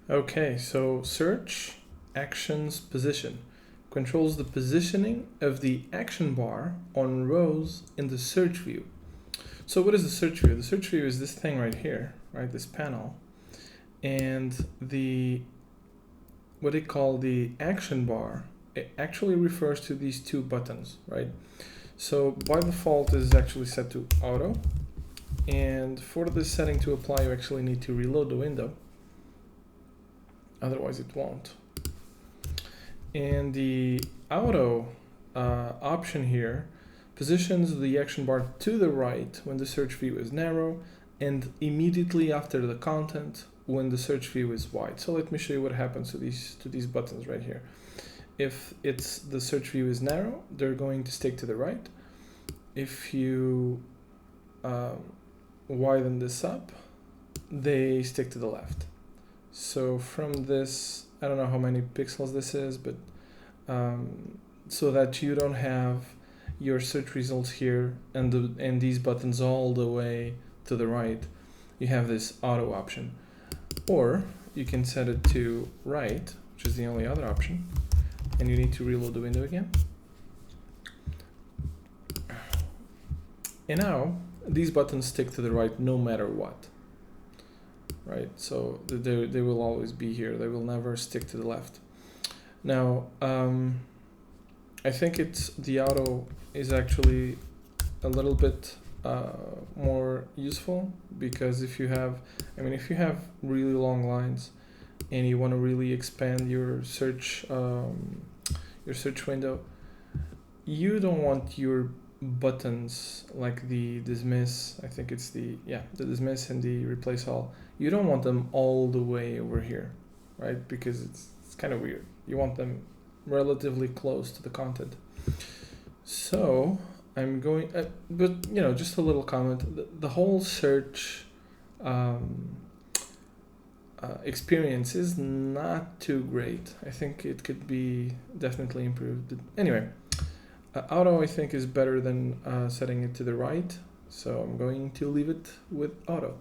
Okay, so search actions position controls the positioning of the action bar on rows in the search view. So what is the search view? The search view is this thing right here, right? This panel. And the what they call the action bar, it actually refers to these two buttons, right? So by default is actually set to auto. And for this setting to apply, you actually need to reload the window. Otherwise it won't. And the auto option here positions the action bar to the right when the search view is narrow and immediately after the content when the search view is wide. So let me show you what happens to these buttons right here. If the search view is narrow, they're going to stick to the right. If you widen this up, they stick to the left. So from this, I don't know how many pixels this is, but so that you don't have your search results here and these buttons all the way to the right, you have this auto option. Or you can set it to right, which is the only other option, and you need to reload the window again. And now these buttons stick to the right no matter what. Right, so they will always be here. They will never stick to the left. Now, I think the auto is actually a little bit more useful because if you have really long lines and you want to really expand your search window, you don't want your buttons like the dismiss, I think it's the dismiss and the replace all, you don't want them all the way over here, right? Because it's kind of weird. You want them relatively close to the content. So I'm going, but just a little comment. The whole search experience is not too great. I think it could be definitely improved. But anyway, auto I think is better than setting it to the right. So I'm going to leave it with auto.